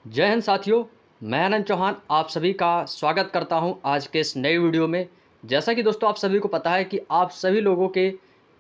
जय हिंद साथियों। मैं अनंत चौहान आप सभी का स्वागत करता हूं आज के इस नए वीडियो में। जैसा कि दोस्तों आप सभी को पता है कि आप सभी लोगों के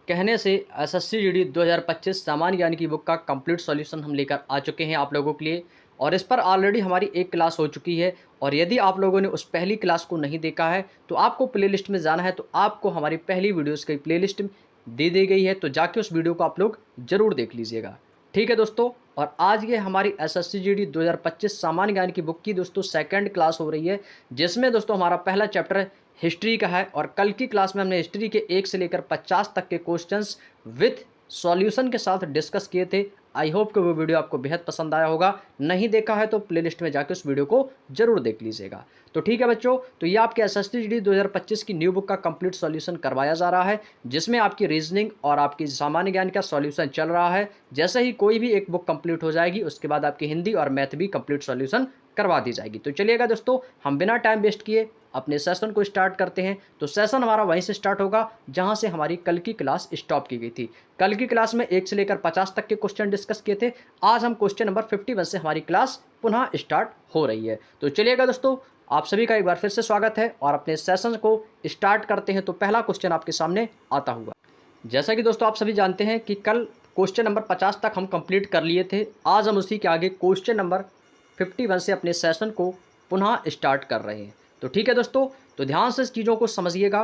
कहने से एसएससी जीडी 2025 सामान्य ज्ञान की बुक का कंप्लीट सॉल्यूशन हम लेकर आ चुके हैं आप लोगों के लिए, और इस पर ऑलरेडी हमारी एक क्लास हो चुकी है। और यदि आप लोगों ने उस पहली क्लास को नहीं देखा है तो आपको प्लेलिस्ट में जाना है, तो आपको हमारी पहली वीडियोज़ की प्लेलिस्ट दे दी गई है, तो जाके उस वीडियो को आप लोग ज़रूर देख लीजिएगा। ठीक है दोस्तों। और आज ये हमारी एसएससी जीडी 2025 सामान्य ज्ञान की बुक की दोस्तों सेकंड क्लास हो रही है, जिसमें दोस्तों हमारा पहला चैप्टर हिस्ट्री का है। और कल की क्लास में हमने हिस्ट्री के 1 से लेकर 50 तक के क्वेश्चंस विथ सॉल्यूशन के साथ डिस्कस किए थे। आई होप कि वो वीडियो आपको बेहद पसंद आया होगा। नहीं देखा है तो प्लेलिस्ट में जाकर उस वीडियो को जरूर देख लीजिएगा। तो ठीक है बच्चों, तो ये आपके एसएससी जीडी 2025 की न्यू बुक का कंप्लीट सॉल्यूशन करवाया जा रहा है, जिसमें आपकी रीजनिंग और आपकी सामान्य ज्ञान का सॉल्यूशन चल रहा है। जैसे ही कोई भी एक बुक कंप्लीट हो जाएगी उसके बाद आपकी हिंदी और मैथ भी कंप्लीट सॉल्यूशन करवा दी जाएगी। तो चलिएगा दोस्तों, हम बिना टाइम वेस्ट किए अपने सेशन को स्टार्ट करते हैं। तो सेशन हमारा वहीं से स्टार्ट होगा जहां से हमारी कल की क्लास स्टॉप की गई थी। कल की क्लास में 1 से लेकर 50 तक के क्वेश्चन डिस्कस किए थे। आज हम क्वेश्चन नंबर 51 से हमारी क्लास पुनः स्टार्ट हो रही है। तो चलिएगा दोस्तों, आप सभी का एक बार फिर से स्वागत है और अपने सेशन को स्टार्ट करते हैं। तो पहला क्वेश्चन आपके सामने आता हुआ, जैसा कि दोस्तों आप सभी जानते हैं कि कल क्वेश्चन नंबर 50 तक हम कंप्लीट कर लिए थे। आज हम उसी के आगे क्वेश्चन नंबर 51 से अपने सेशन को पुनः स्टार्ट कर रहे हैं। तो ठीक है दोस्तों, तो ध्यान से इस चीज़ों को समझिएगा।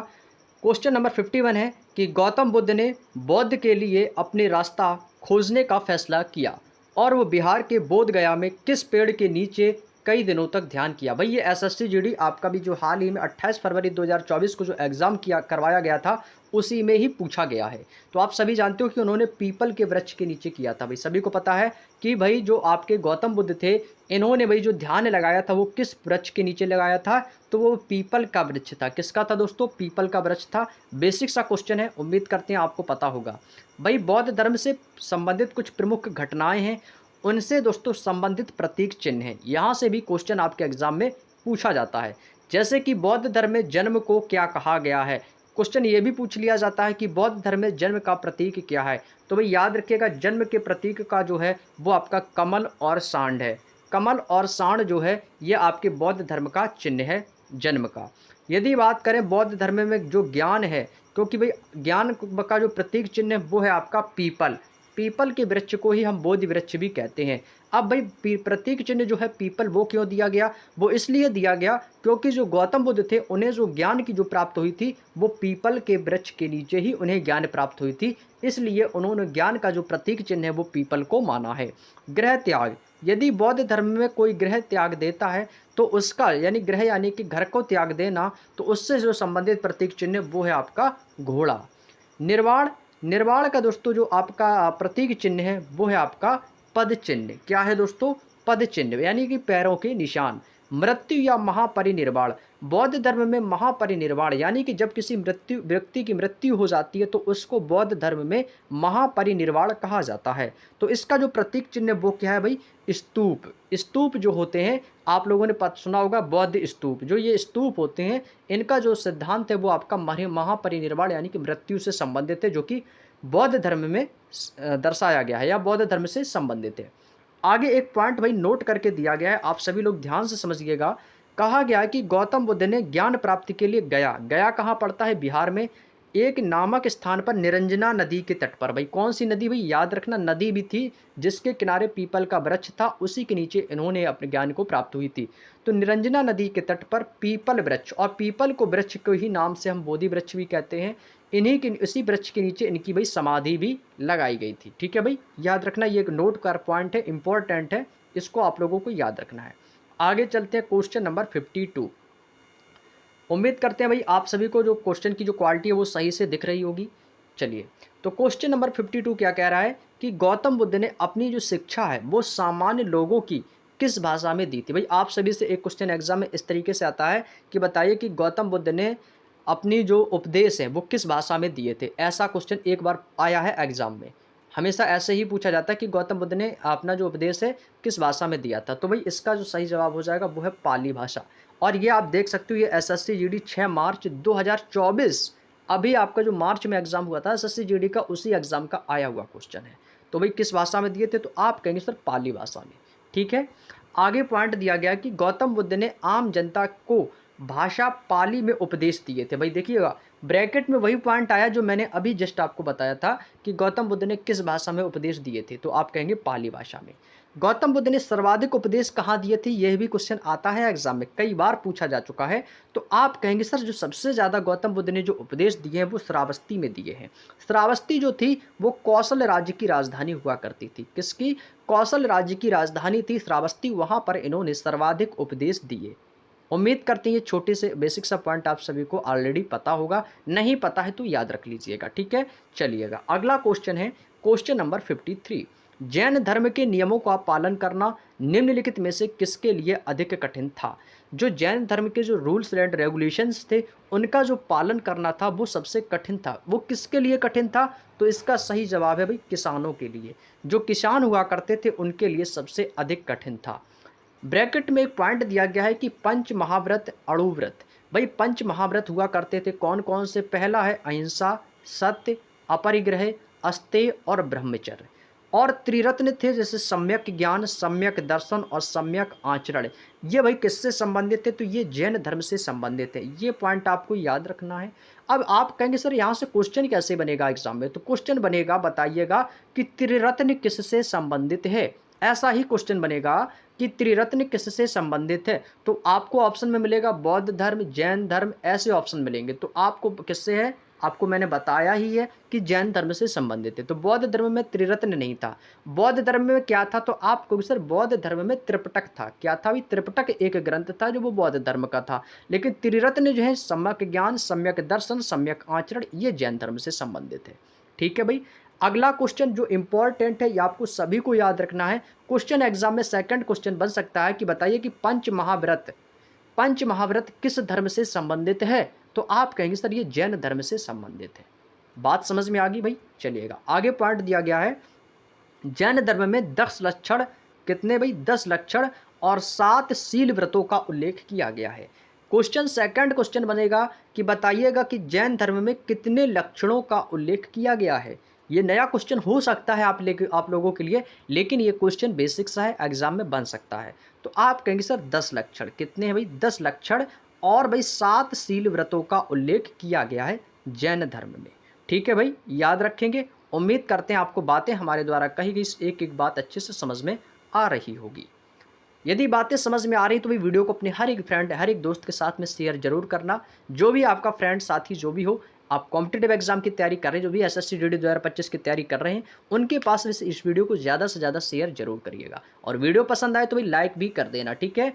क्वेश्चन नंबर 51 है कि गौतम बुद्ध ने बौद्ध के लिए अपने रास्ता खोजने का फैसला किया और वो बिहार के बोध गया में किस पेड़ के नीचे कई दिनों तक ध्यान किया। भाई ये एसएससी जीडी आपका भी जो हाल ही में 28 फरवरी 2024 को जो एग्ज़ाम किया करवाया गया था उसी में ही पूछा गया है। तो आप सभी जानते हो कि उन्होंने पीपल के वृक्ष के नीचे किया था। भाई सभी को पता है कि भाई जो आपके गौतम बुद्ध थे, इन्होंने भाई जो ध्यान लगाया था वो किस वृक्ष के नीचे लगाया था, तो वो पीपल का वृक्ष था। किसका था दोस्तों? पीपल का वृक्ष था। बेसिक सा क्वेश्चन है, उम्मीद करते हैं आपको पता होगा। भाई बौद्ध धर्म से संबंधित कुछ प्रमुख घटनाएं हैं, उनसे दोस्तों संबंधित प्रतीक चिन्ह हैं। यहाँ से भी क्वेश्चन आपके एग्जाम में पूछा जाता है। जैसे कि बौद्ध धर्म में जन्म को क्या कहा गया है। क्वेश्चन ये भी पूछ लिया जाता है कि बौद्ध धर्म में जन्म का प्रतीक क्या है। तो भाई याद रखिएगा, जन्म के प्रतीक का जो है वो आपका कमल और सांड है। कमल और सांड जो है ये आपके बौद्ध धर्म का चिन्ह है जन्म का। यदि बात करें बौद्ध धर्म में जो ज्ञान है, क्योंकि भाई ज्ञान का जो प्रतीक चिन्ह है वो है आपका पीपल। पीपल के वृक्ष को ही हम बोधि वृक्ष भी कहते हैं। अब भाई प्रतीक चिन्ह जो है पीपल, वो क्यों दिया गया? वो इसलिए दिया गया क्योंकि जो गौतम बुद्ध थे उन्हें जो ज्ञान की जो प्राप्त हुई थी वो पीपल के वृक्ष के नीचे ही उन्हें ज्ञान प्राप्त हुई थी। इसलिए उन्होंने ज्ञान का जो प्रतीक चिन्ह है वो पीपल को माना है। ग्रह त्याग, यदि बौद्ध धर्म में कोई ग्रह त्याग देता है तो उसका यानी ग्रह यानी कि घर को त्याग देना, तो उससे जो संबंधित प्रतीक चिन्ह वो है आपका घोड़ा। निर्वाण, निर्वाण का दोस्तों जो आपका प्रतीक चिन्ह है वो है आपका पद चिन्ह। क्या है दोस्तों? पद चिन्ह यानी कि पैरों के निशान। मृत्यु या महापरिनिर्वाण, बौद्ध धर्म में महापरिनिर्वाण यानी कि जब किसी व्यक्ति की मृत्यु हो जाती है तो उसको बौद्ध धर्म में महापरिनिर्वाण कहा जाता है। तो इसका जो प्रतीक चिन्ह वो क्या है भाई? स्तूप। स्तूप जो होते हैं, आप लोगों ने सुना होगा बौद्ध स्तूप। जो ये स्तूप होते हैं इनका जो सिद्धांत है वो आपका महापरिनिर्वाण यानी कि मृत्यु से संबंधित है, जो कि बौद्ध धर्म में दर्शाया गया है या बौद्ध धर्म से संबंधित है। आगे एक पॉइंट भाई नोट करके दिया गया है, आप सभी लोग ध्यान से समझिएगा। कहा गया है कि गौतम बुद्ध ने ज्ञान प्राप्ति के लिए गया, गया कहाँ पड़ता है? बिहार में एक नामक स्थान पर निरंजना नदी के तट पर। भाई कौन सी नदी? भाई याद रखना, नदी भी थी जिसके किनारे पीपल का वृक्ष था, उसी के नीचे इन्होंने अपने ज्ञान को प्राप्त हुई थी। तो निरंजना नदी के तट पर पीपल वृक्ष, और पीपल को वृक्ष को ही नाम से हम बोधि वृक्ष भी कहते हैं, इन्हीं के इसी वृक्ष के नीचे इनकी भाई समाधि भी लगाई गई थी। ठीक है भाई, याद रखना, ये एक नोट का पॉइंट है, इंपॉर्टेंट है, इसको आप लोगों को याद रखना है। आगे चलते हैं क्वेश्चन नंबर 52। उम्मीद करते हैं भाई आप सभी को जो क्वेश्चन की जो क्वालिटी है वो सही से दिख रही होगी। चलिए, तो क्वेश्चन नंबर 52 क्या कह रहा है कि गौतम बुद्ध ने अपनी जो शिक्षा है वो सामान्य लोगों की किस भाषा में दी थी। भाई आप सभी से एक क्वेश्चन एग्जाम में इस तरीके से आता है कि बताइए कि गौतम बुद्ध ने अपनी जो उपदेश है वो किस भाषा में दिए थे। ऐसा क्वेश्चन एक बार आया है एग्जाम में। हमेशा ऐसे ही पूछा जाता है कि गौतम बुद्ध ने अपना जो उपदेश है किस भाषा में दिया था। तो भाई इसका जो सही जवाब हो जाएगा वो है पाली भाषा। और ये आप देख सकते हो, ये एसएससी जीडी 6 मार्च 2024, अभी आपका जो मार्च में एग्जाम हुआ था एसएससी जीडी का, उसी एग्जाम का आया हुआ क्वेश्चन है। तो भाई किस भाषा में दिए थे? तो आप कहेंगे सर पाली भाषा में। ठीक है। आगे पॉइंट दिया गया कि गौतम बुद्ध ने आम जनता को भाषा पाली में उपदेश दिए थे। भाई देखिएगा, ब्रैकेट में वही पॉइंट आया जो मैंने अभी जस्ट आपको बताया था कि गौतम बुद्ध ने किस भाषा में उपदेश दिए थे, तो आप कहेंगे पाली भाषा में। गौतम बुद्ध ने सर्वाधिक उपदेश कहाँ दिए थे, यह भी क्वेश्चन आता है एग्जाम में, कई बार पूछा जा चुका है। तो आप कहेंगे सर जो सबसे ज़्यादा गौतम बुद्ध ने जो उपदेश दिए हैं वो श्रावस्ती में दिए हैं। श्रावस्ती जो थी वो कौशल राज्य की राजधानी हुआ करती थी। किसकी? कौशल राज्य की राजधानी थी श्रावस्ती, वहाँ पर इन्होंने सर्वाधिक उपदेश दिए। उम्मीद करते हैं ये छोटे से बेसिक सा पॉइंट आप सभी को ऑलरेडी पता होगा, नहीं पता है तो याद रख लीजिएगा, ठीक है। चलिएगा अगला क्वेश्चन है क्वेश्चन नंबर 53। जैन धर्म के नियमों का पालन करना निम्नलिखित में से किसके लिए अधिक कठिन था? जो जैन धर्म के जो रूल्स एंड रेगुलेशंस थे उनका जो पालन करना था वो सबसे कठिन था। वो किसके लिए कठिन था? तो इसका सही जवाब है भाई किसानों के लिए। जो किसान हुआ करते थे उनके लिए सबसे अधिक कठिन था। ब्रैकेट में एक पॉइंट दिया गया है कि पंच महाव्रत अणुव्रत। भाई पंच महाव्रत हुआ करते थे कौन कौन से? पहला है अहिंसा, सत्य, अपरिग्रह, अस्तेय और ब्रह्मचर्य। और त्रिरत्न थे जैसे सम्यक ज्ञान, सम्यक दर्शन और सम्यक आचरण। ये भाई किससे संबंधित थे? तो ये जैन धर्म से संबंधित है। ये पॉइंट आपको याद रखना है। अब आप कहेंगे सर यहाँ से क्वेश्चन कैसे बनेगा एग्जाम में? तो क्वेश्चन बनेगा, बताइएगा कि त्रिरत्न किससे संबंधित है। ऐसा ही क्वेश्चन बनेगा कि त्रिरत्न किससे संबंधित है। तो आपको ऑप्शन में मिलेगा बौद्ध धर्म, जैन धर्म, ऐसे ऑप्शन मिलेंगे। तो आपको किससे है? आपको मैंने बताया ही है कि जैन धर्म से संबंधित है। तो बौद्ध धर्म में त्रिरत्न नहीं था। बौद्ध धर्म में क्या था? तो आपको सर बौद्ध धर्म में त्रिपिटक था। क्या था? भी त्रिपिटक एक ग्रंथ था जो वो बौद्ध धर्म का था। लेकिन त्रिरत्न जो है सम्यक ज्ञान, सम्यक दर्शन, सम्यक आचरण, ये जैन धर्म से संबंधित है। ठीक है भाई। अगला क्वेश्चन जो इंपॉर्टेंट है ये आपको सभी को याद रखना है। क्वेश्चन एग्जाम में सेकंड क्वेश्चन बन सकता है कि बताइए कि पंच महाव्रत किस धर्म से संबंधित है? तो आप कहेंगे सर ये जैन धर्म से संबंधित है। बात समझ में आ गई भाई? चलिएगा आगे पॉइंट दिया गया है जैन धर्म में 10 लक्षण, कितने भाई? 10 लक्षण और 7 शील व्रतों का उल्लेख किया गया है। क्वेश्चन सेकंड क्वेश्चन बनेगा कि बताइएगा कि जैन धर्म में कितने लक्षणों का उल्लेख किया गया है। ये नया क्वेश्चन हो सकता है आप लोगों के लिए, लेकिन ये क्वेश्चन बेसिक सा है, एग्जाम में बन सकता है। तो आप कहेंगे सर 10 लक्षण, कितने हैं भाई? 10 लक्षण और भाई 7 शील व्रतों का उल्लेख किया गया है जैन धर्म में। ठीक है भाई, याद रखेंगे। उम्मीद करते हैं आपको बातें हमारे द्वारा कही गई एक एक बात अच्छे से समझ में आ रही होगी। यदि बातें समझ में आ रही तो भाई वीडियो को अपने हर एक फ्रेंड, हर एक दोस्त के साथ में शेयर जरूर करना। जो भी आपका फ्रेंड, साथी जो भी हो, आप कॉम्पिटिटिव एग्जाम की तैयारी कर रहे हैं, जो भी एसएससी जीडी 2025 की तैयारी कर रहे हैं, उनके पास इस वीडियो को ज़्यादा से ज़्यादा शेयर जरूर करिएगा। और वीडियो पसंद आए तो भाई लाइक भी कर देना, ठीक है।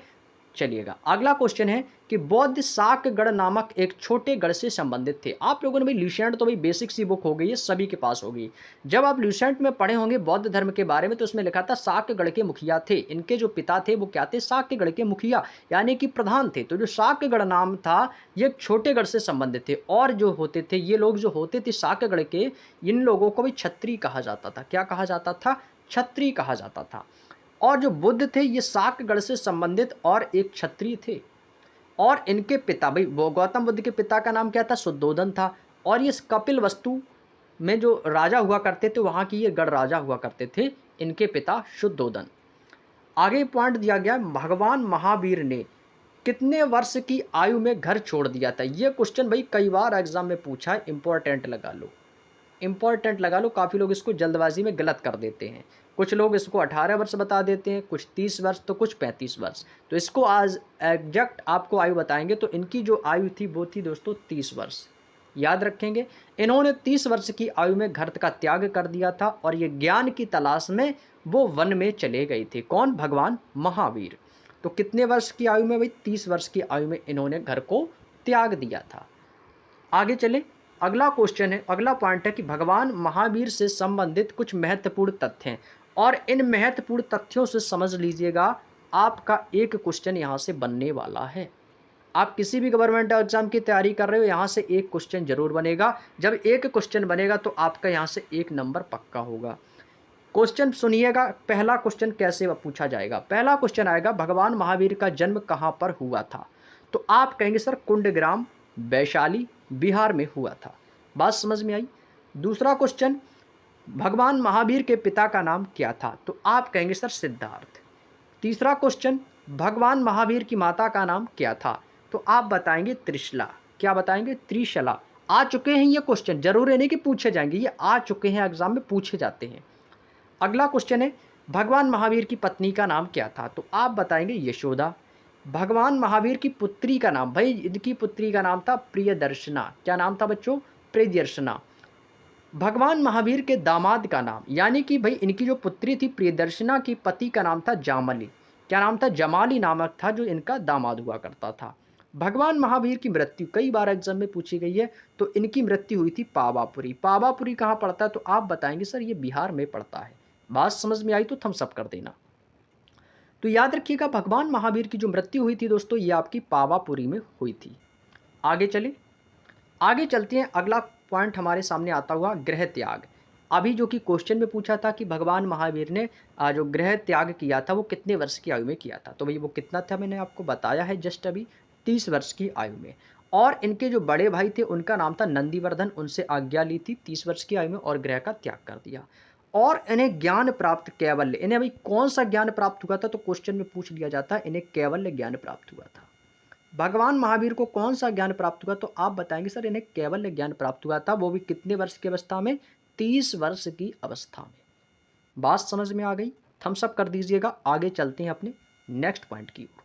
चलिएगा अगला क्वेश्चन है कि बौद्ध शाकगढ़ नामक एक छोटे गढ़ से संबंधित थे। आप लोगों ने भाई ल्यूसेंट तो भाई बेसिक सी बुक हो गई है, सभी के पास होगी। जब आप ल्यूसेंट में पढ़े होंगे बौद्ध धर्म के बारे में तो उसमें लिखा था शाकगढ़ के मुखिया थे। इनके जो पिता थे वो क्या थे? शाकगढ़ के मुखिया यानी कि प्रधान थे। तो जो शाकगढ़ नाम था ये एक छोटे गढ़ से संबंधित थे। और जो होते थे ये लोग जो होते थे शाकगढ़ के, इन लोगों को भी क्षत्रिय कहा जाता था। क्या कहा जाता था? क्षत्रिय कहा जाता था। और जो बुद्ध थे ये शाकगढ़ से संबंधित और एक क्षत्रिय थे। और इनके पिता भाई वो गौतम बुद्ध के पिता का नाम क्या था? शुद्धोदन था। और ये कपिल वस्तु में जो राजा हुआ करते थे वहाँ की ये गढ़ राजा हुआ करते थे, इनके पिता शुद्धोदन। आगे पॉइंट दिया गया भगवान महावीर ने कितने वर्ष की आयु में घर छोड़ दिया था। ये क्वेश्चन भाई कई बार एग्जाम में पूछा है, इंपॉर्टेंट लगा लो, इंपॉर्टेंट लगा लो। काफ़ी लोग इसको जल्दबाजी में गलत कर देते हैं। कुछ लोग इसको 18 वर्ष बता देते हैं, कुछ 30 वर्ष, तो कुछ 35 वर्ष। तो इसको आज एग्जैक्ट आपको आयु बताएंगे। तो इनकी जो आयु थी वो थी दोस्तों 30 वर्ष। याद रखेंगे, इन्होंने 30 वर्ष की आयु में घर का त्याग कर दिया था और ये ज्ञान की तलाश में वो वन में चले गए थे। कौन? भगवान महावीर। तो कितने वर्ष की आयु में भाई? 30 वर्ष की आयु में इन्होंने घर को त्याग दिया था। आगे चले, अगला क्वेश्चन है, अगला पॉइंट है कि भगवान महावीर से संबंधित कुछ महत्वपूर्ण तथ्य हैं। और इन महत्वपूर्ण तथ्यों से समझ लीजिएगा आपका एक क्वेश्चन यहाँ से बनने वाला है। आप किसी भी गवर्नमेंट एग्जाम की तैयारी कर रहे हो, यहाँ से एक क्वेश्चन जरूर बनेगा। जब एक क्वेश्चन बनेगा तो आपका यहाँ से 1 नंबर पक्का होगा। क्वेश्चन सुनिएगा, पहला क्वेश्चन कैसे पूछा जाएगा। पहला क्वेश्चन आएगा भगवान महावीर का जन्म कहाँ पर हुआ था। तो आप कहेंगे सर कुंडग्राम, वैशाली, बिहार में हुआ था। बात समझ में आई? दूसरा क्वेश्चन भगवान महावीर के पिता का नाम क्या था। तो आप कहेंगे सर सिद्धार्थ। तीसरा क्वेश्चन, भगवान महावीर की माता का नाम क्या था? तो आप बताएंगे त्रिशला। क्या बताएंगे? त्रिशला। आ चुके हैं ये क्वेश्चन, जरूर है नहीं कि पूछे जाएंगे, ये आ चुके हैं, एग्जाम में पूछे जाते हैं। अगला क्वेश्चन है, भगवान महावीर की पत्नी का नाम क्या था? तो आप बताएंगे यशोदा। भगवान महावीर की पुत्री का नाम, भाई इनकी पुत्री का नाम था प्रियदर्शना। क्या नाम था बच्चों? प्रियदर्शना। भगवान महावीर के दामाद का नाम, यानी कि भाई इनकी जो पुत्री थी प्रियदर्शना की पति का नाम था जामली। क्या नाम था? जमाली नामक था जो इनका दामाद हुआ करता था। भगवान महावीर की मृत्यु कई बार एग्जाम में पूछी गई है, तो इनकी मृत्यु हुई थी पावापुरी। पावापुरी कहाँ पड़ता है? तो आप बताएंगे सर ये बिहार में पड़ता है। बात समझ में आई तो थम्स अप कर देना। तो याद रखिएगा, भगवान महावीर की जो मृत्यु हुई थी दोस्तों, ये आपकी पावापुरी में हुई थी। आगे चले, आगे चलते हैं। अगला पॉइंट हमारे सामने आता हुआ गृह त्याग। अभी जो कि क्वेश्चन में पूछा था कि भगवान महावीर ने जो गृह त्याग किया था वो कितने वर्ष की आयु में किया था? तो भाई वो कितना था मैंने आपको बताया है जस्ट अभी, 30 वर्ष की आयु में। और इनके जो बड़े भाई थे उनका नाम था नंदीवर्धन, उनसे आज्ञा ली थी 30 वर्ष की आयु में और गृह का त्याग कर दिया। और इन्हें ज्ञान प्राप्त कैवल्य, इन्हें भाई कौन सा ज्ञान प्राप्त हुआ था? तो क्वेश्चन में पूछ लिया जाता है, इन्हें कैवल्य ज्ञान प्राप्त हुआ था। भगवान महावीर को कौन सा ज्ञान प्राप्त हुआ? तो आप बताएंगे सर इन्हें केवल ज्ञान प्राप्त हुआ था, वो भी कितने वर्ष की अवस्था में? 30 वर्ष की अवस्था में। बात समझ में आ गई? थम्स अप कर दीजिएगा। आगे चलते हैं अपने नेक्स्ट पॉइंट की ओर।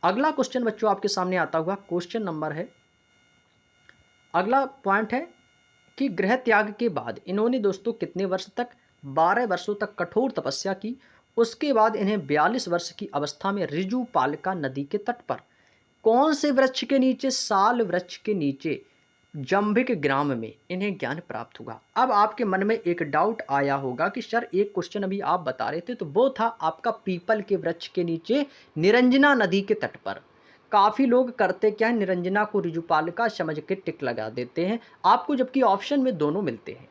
अगला क्वेश्चन बच्चों आपके सामने आता हुआ क्वेश्चन नंबर है, अगला पॉइंट है कि गृह त्याग के बाद इन्होंने दोस्तों कितने वर्ष तक? 12 वर्षों तक कठोर तपस्या की। उसके बाद इन्हें 42 वर्ष की अवस्था में ऋजुपालिका नदी के तट पर कौन से वृक्ष के नीचे? साल वृक्ष के नीचे जंभिक ग्राम में इन्हें ज्ञान प्राप्त हुआ। अब आपके मन में एक डाउट आया होगा कि सर एक क्वेश्चन अभी आप बता रहे थे तो वो था आपका पीपल के वृक्ष के नीचे निरंजना नदी के तट पर। काफी लोग करते क्या है, निरंजना को ऋजुपालिका समझ के टिक लगा देते हैं आपको, जबकि ऑप्शन में दोनों मिलते हैं।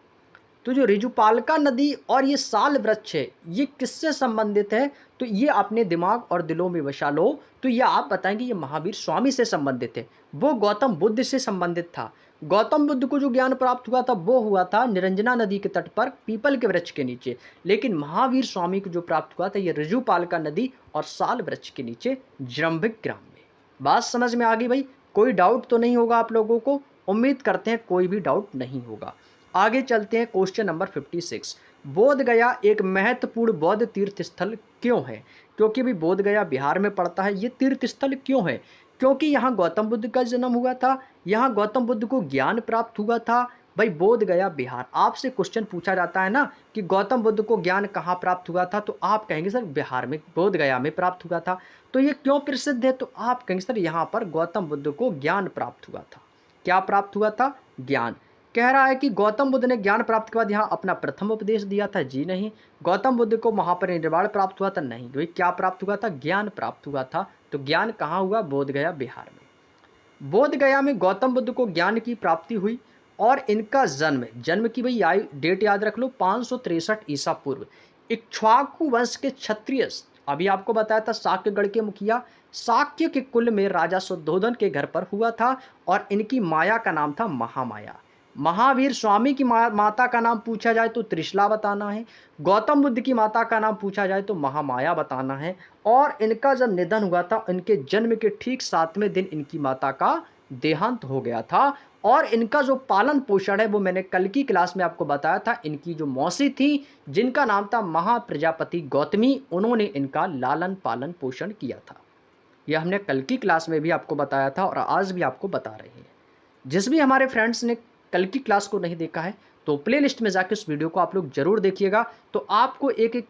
तो जो ऋजुपालिका नदी और ये साल वृक्ष है, ये किससे संबंधित है? तो ये अपने दिमाग और दिलों में बसा लो। तो ये आप बताएंगे ये महावीर स्वामी से संबंधित है, वो गौतम बुद्ध से संबंधित था। गौतम बुद्ध को जो ज्ञान प्राप्त हुआ था वो हुआ था निरंजना नदी के तट पर पीपल के वृक्ष के नीचे, लेकिन महावीर स्वामी को जो प्राप्त हुआ था ये ऋजुपालिका नदी और साल वृक्ष के नीचे जृंभिक ग्राम में। बात समझ में आ गई भाई? कोई डाउट तो नहीं होगा आप लोगों को? उम्मीद करते हैं कोई भी डाउट नहीं होगा। आगे चलते हैं क्वेश्चन नंबर 56। बोध गया एक महत्वपूर्ण बौद्ध तीर्थ स्थल क्यों है? क्योंकि भी बोध गया बिहार में पड़ता है। ये तीर्थ स्थल क्यों है? क्योंकि यहाँ गौतम बुद्ध का जन्म हुआ था, यहाँ गौतम बुद्ध को ज्ञान प्राप्त हुआ था। भाई बोध गया बिहार, आपसे क्वेश्चन पूछा जाता है ना कि गौतम बुद्ध को ज्ञान कहाँ प्राप्त हुआ था, तो आप कहेंगे सर बिहार में बोध गया में प्राप्त हुआ था। तो ये क्यों प्रसिद्ध है? तो आप कहेंगे सर यहाँ पर गौतम बुद्ध को ज्ञान प्राप्त हुआ था। क्या प्राप्त हुआ था? ज्ञान। कह रहा है कि गौतम बुद्ध ने ज्ञान प्राप्त के बाद यहाँ अपना प्रथम उपदेश दिया था। जी नहीं। गौतम बुद्ध को महापरिनिर्वाण प्राप्त हुआ था? नहीं। भाई क्या प्राप्त हुआ था? ज्ञान प्राप्त हुआ था। तो ज्ञान कहाँ हुआ? बोध गया बिहार में। बोध गया में गौतम बुद्ध को ज्ञान की प्राप्ति हुई और इनका जन्म की भाई आयु डेट याद रख लो, 563 ईसा पूर्व। इक्ष्वाकु वंश के क्षत्रिय, अभी आपको बताया था शाक्यगढ़ के मुखिया शाक्य के कुल में राजा शुद्धोधन के घर पर हुआ था और इनकी माया का नाम था महामाया। महावीर स्वामी की माता का नाम पूछा जाए तो त्रिशला बताना है। गौतम बुद्ध की माता का नाम पूछा जाए तो महामाया बताना है। और इनका जब निधन हुआ था, इनके जन्म के ठीक 7वें दिन इनकी माता का देहांत हो गया था। और इनका जो पालन पोषण है वो मैंने कल की क्लास में आपको बताया था। इनकी जो मौसी थी जिनका नाम था महाप्रजापति गौतमी, उन्होंने इनका लालन पालन पोषण किया था। यह हमने कल की क्लास में भी आपको बताया था और आज भी आपको बता रहे हैं। जिस भी हमारे फ्रेंड्स ने कल की क्लास को नहीं देखा है तो प्लेलिस्ट में जाकर उस वीडियो को आप लोग जरूर देखिएगा। तो आपको एक एक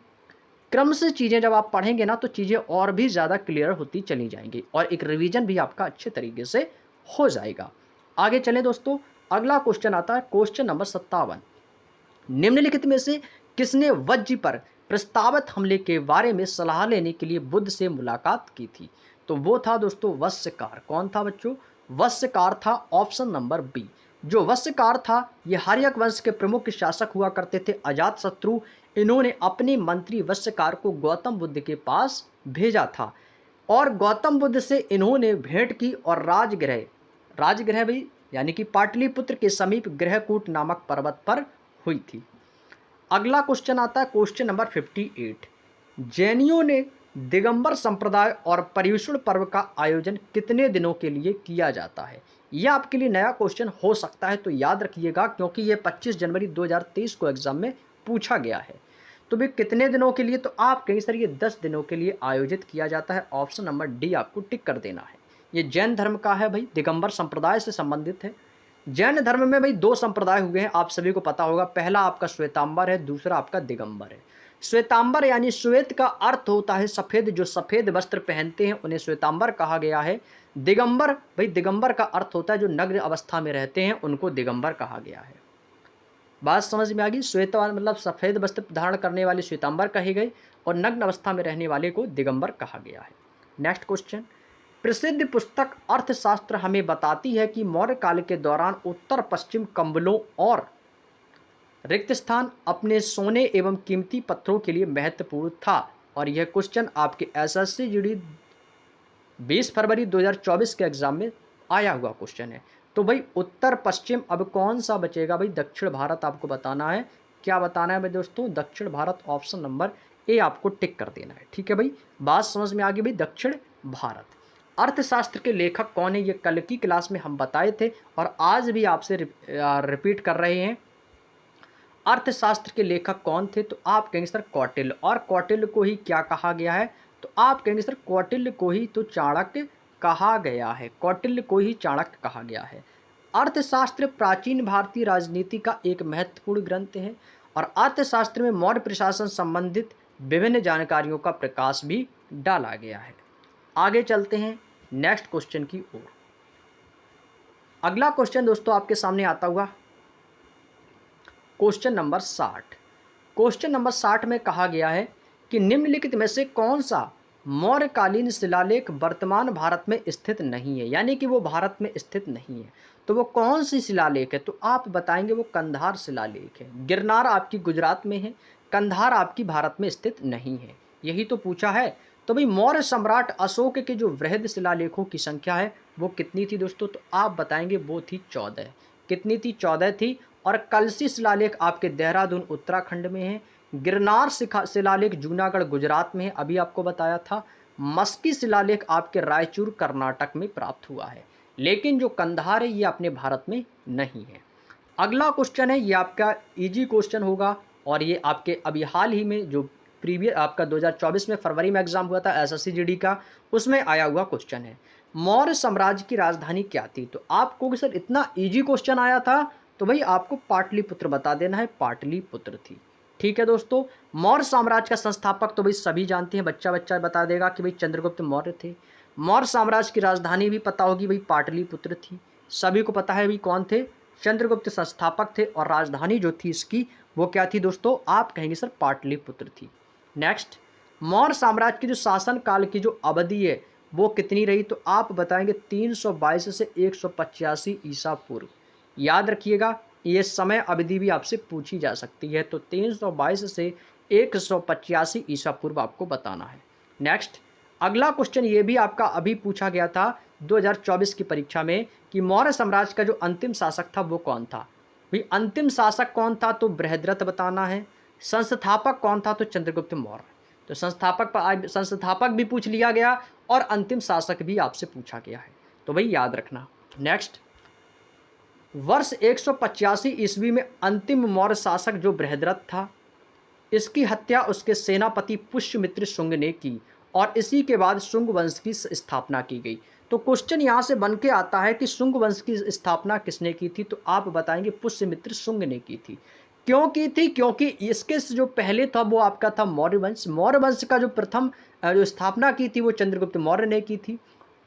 क्रम से चीज़ें जब आप पढ़ेंगे ना तो चीज़ें और भी ज़्यादा क्लियर होती चली जाएंगी और एक रिवीजन भी आपका अच्छे तरीके से हो जाएगा। आगे चलें दोस्तों, अगला क्वेश्चन आता है क्वेश्चन नंबर 57। निम्नलिखित में से किसने वज्जी पर प्रस्तावित हमले के बारे में सलाह लेने के लिए बुद्ध से मुलाकात की थी? तो वो था दोस्तों वत्स्यकार। कौन था बच्चों? वत्स्यकार था, ऑप्शन नंबर बी। जो वत्स्यकार था ये हर्यक वंश के प्रमुख शासक हुआ करते थे, अजातशत्रु। इन्होंने अपने मंत्री वत्स्यकार को गौतम बुद्ध के पास भेजा था और गौतम बुद्ध से इन्होंने भेंट की और राजगृह भी यानी कि पाटलिपुत्र के समीप ग्रहकूट नामक पर्वत पर हुई थी। अगला क्वेश्चन आता है क्वेश्चन नंबर 58। जैनियों ने दिगंबर संप्रदाय और पर्युषण पर्व का आयोजन कितने दिनों के लिए किया जाता है? यह आपके लिए नया क्वेश्चन हो सकता है, तो याद रखिएगा, क्योंकि यह 25 जनवरी 2023 को एग्जाम में पूछा गया है। तो भाई कितने दिनों के लिए, तो आप कहेंगे सर ये 10 दिनों के लिए आयोजित किया जाता है। ऑप्शन नंबर डी आपको टिक कर देना है। ये जैन धर्म का है भाई, दिगंबर संप्रदाय से संबंधित है। जैन धर्म में भाई दो संप्रदाय हुए हैं, आप सभी को पता होगा। पहला आपका श्वेतांबर है, दूसरा आपका दिगंबर है। श्वेतांबर यानी श्वेत का अर्थ होता है सफेद, जो सफेद वस्त्र पहनते हैं उन्हें श्वेतांबर कहा गया है। दिगंबर भाई, दिगंबर का अर्थ होता है जो नग्न अवस्था में रहते हैं, उनको दिगंबर कहा गया है। बात समझ में आ गई? श्वेत मतलब सफेद वस्त्र धारण करने वाले श्वेतांबर कहे गए, और नग्न अवस्था में रहने वाले को दिगंबर कहा गया है। नेक्स्ट क्वेश्चन, प्रसिद्ध पुस्तक अर्थशास्त्र हमें बताती है कि मौर्य काल के दौरान उत्तर पश्चिम कंबलों और रिक्त स्थान अपने सोने एवं कीमती पत्थरों के लिए महत्वपूर्ण था। और यह क्वेश्चन आपके एसएससी जीडी 20 फरवरी 2024 के एग्जाम में आया हुआ क्वेश्चन है। तो भाई उत्तर पश्चिम, अब कौन सा बचेगा भाई? दक्षिण भारत आपको बताना है। क्या बताना है भाई दोस्तों? दक्षिण भारत। ऑप्शन नंबर ए आपको टिक कर देना है। ठीक है भाई, बात समझ में आ गई भाई? दक्षिण भारत। अर्थशास्त्र के लेखक कौन है? ये कल की क्लास में हम बताए थे और आज भी आपसे रिपीट कर रहे हैं। अर्थशास्त्र के लेखक कौन थे? तो आप कहेंगे सर कौटिल्य। और कौटिल्य को ही क्या कहा गया है? तो आप कहेंगे सर कौटिल्य को ही तो चाणक्य कहा गया है। कौटिल्य को ही चाणक्य कहा गया है। अर्थशास्त्र प्राचीन भारतीय राजनीति का एक महत्वपूर्ण ग्रंथ है और अर्थशास्त्र में मौर्य प्रशासन संबंधित विभिन्न जानकारियों का प्रकाश भी डाला गया है। आगे चलते हैं नेक्स्ट क्वेश्चन की ओर। अगला क्वेश्चन दोस्तों आपके सामने आता हुआ क्वेश्चन नंबर 60। क्वेश्चन नंबर 60 में कहा गया है कि निम्नलिखित में से कौन सा मौर्यकालीन शिलालेख वर्तमान भारत में स्थित नहीं है, यानी कि वो भारत में स्थित नहीं है। तो वो कौन सी शिलालेख है? तो आप बताएंगे वो कंधार शिलालेख है। गिरनार आपकी गुजरात में है, कंधार आपकी भारत में स्थित नहीं है। यही तो पूछा है। तो भाई मौर्य सम्राट अशोक के जो वृहद शिलालेखों की संख्या है वो कितनी थी दोस्तों? तो आप बताएंगे वो थी 14। कितनी थी? 14 थी। और कलसी शिलालेख आपके देहरादून उत्तराखंड में है। गिरनार शिलालेख जूनागढ़ गुजरात में है, अभी आपको बताया था। मस्की शिलालेख आपके रायचूर कर्नाटक में प्राप्त हुआ है। लेकिन जो कंधार है ये अपने भारत में नहीं है। अगला क्वेश्चन है, ये आपका इजी क्वेश्चन होगा और ये आपके अभी हाल ही में जो प्रीवियस आपका 2024 में फरवरी में एग्जाम हुआ था एसएससी जीडी का, उसमें आया हुआ क्वेश्चन है। मौर्य साम्राज्य की राजधानी क्या थी? तो आपको सर इतना इजी क्वेश्चन आया था तो भाई आपको पाटलिपुत्र बता देना है। पाटलिपुत्र थी। ठीक है दोस्तों, मौर्य साम्राज्य का संस्थापक तो भाई सभी जानते हैं, बच्चा बच्चा बता देगा कि भाई चंद्रगुप्त मौर्य थे। मौर्य साम्राज्य की राजधानी भी पता होगी भाई, पाटलिपुत्र थी। सभी को पता है भाई कौन थे? चंद्रगुप्त संस्थापक थे। और राजधानी जो थी इसकी वो क्या थी दोस्तों? आप कहेंगे सर पाटलिपुत्र थी। नेक्स्ट, मौर्य साम्राज्य की जो शासन काल की जो अवधि है वो कितनी रही? तो आप बताएंगे 322 से 185 ईसा पूर्व। याद रखिएगा, ये समय अवधि भी आपसे पूछी जा सकती है। तो 322 से 185 ईसा पूर्व आपको बताना है। नेक्स्ट, अगला क्वेश्चन ये भी आपका अभी पूछा गया था 2024 की परीक्षा में कि मौर्य साम्राज्य का जो अंतिम शासक था वो कौन था? भाई अंतिम शासक कौन था? तो बृहद्रथ बताना है। संस्थापक कौन था? तो चंद्रगुप्त मौर्य। तो संस्थापक भी पूछ लिया गया और अंतिम शासक भी आपसे पूछा गया है, तो भाई याद रखना। नेक्स्ट, वर्ष 185 ईस्वी में अंतिम मौर्य शासक जो बृहद्रथ था, इसकी हत्या उसके सेनापति पुष्यमित्र शुंग ने की और इसी के बाद शुंग वंश की स्थापना की गई। तो क्वेश्चन यहाँ से बन के आता है कि शुंग वंश की स्थापना किसने की थी? तो आप बताएंगे पुष्यमित्र शुंग ने की थी। क्यों की थी? क्योंकि इसके जो पहले था वो आपका था मौर्य वंश। मौर्य वंश का जो प्रथम जो स्थापना की थी वो चंद्रगुप्त मौर्य ने की थी।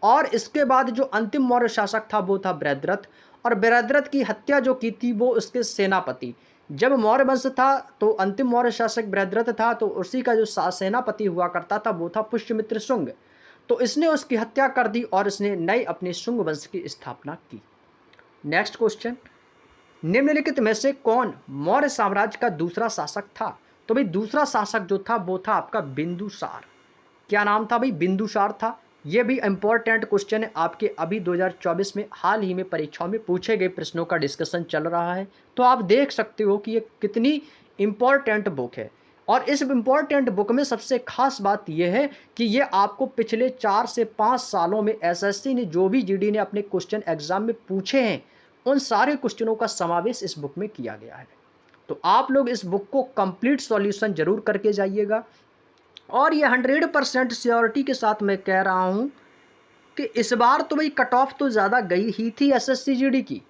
और इसके बाद जो अंतिम मौर्य शासक था वो था बृहद्रथ। और बृहद्रथ की हत्या जो की थी वो उसके सेनापति, जब मौर्य वंश था तो अंतिम मौर्य शासक बृहद्रथ था, तो उसी का जो सेनापति हुआ करता था वो था पुष्यमित्र शुंग। तो इसने उसकी हत्या कर दी और इसने नए अपने शुंग वंश की स्थापना की। नेक्स्ट क्वेश्चन, निम्नलिखित में से कौन मौर्य साम्राज्य का दूसरा शासक था? तो भाई दूसरा शासक जो था वो था आपका बिंदुसार। क्या नाम था भाई? बिंदुसार था। ये भी इंपॉर्टेंट क्वेश्चन है, आपके अभी 2024 में हाल ही में परीक्षाओं में पूछे गए प्रश्नों का डिस्कशन चल रहा है। तो आप देख सकते हो कि ये कितनी इंपॉर्टेंट बुक है। और इस इम्पोर्टेंट बुक में सबसे खास बात यह है कि ये आपको पिछले 4 से 5 सालों में एसएससी ने जो भी जीडी ने अपने क्वेश्चन एग्जाम में पूछे हैं उन सारे क्वेश्चनों का समावेश इस बुक में किया गया है। तो आप लोग इस बुक को कंप्लीट सॉल्यूशन जरूर करके जाइएगा। और ये 100% श्योरिटी के साथ मैं कह रहा हूँ कि इस बार तो भाई कट ऑफ तो ज़्यादा गई ही थी एसएससी जीडी की,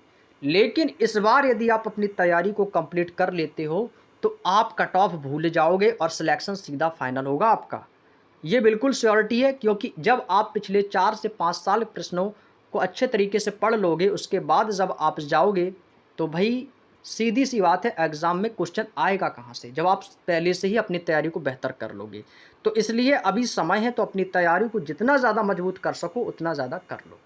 लेकिन इस बार यदि आप अपनी तैयारी को कंप्लीट कर लेते हो तो आप कट ऑफ भूल जाओगे और सिलेक्शन सीधा फाइनल होगा आपका। ये बिल्कुल श्योरिटी है, क्योंकि जब आप पिछले 4 से 5 साल प्रश्नों को अच्छे तरीके से पढ़ लोगे उसके बाद जब आप जाओगे तो भाई सीधी सी बात है एग्ज़ाम में क्वेश्चन आएगा कहाँ से, जब आप पहले से ही अपनी तैयारी को बेहतर कर लोगे। तो इसलिए अभी समय है तो अपनी तैयारी को जितना ज़्यादा मजबूत कर सको उतना ज़्यादा कर लो।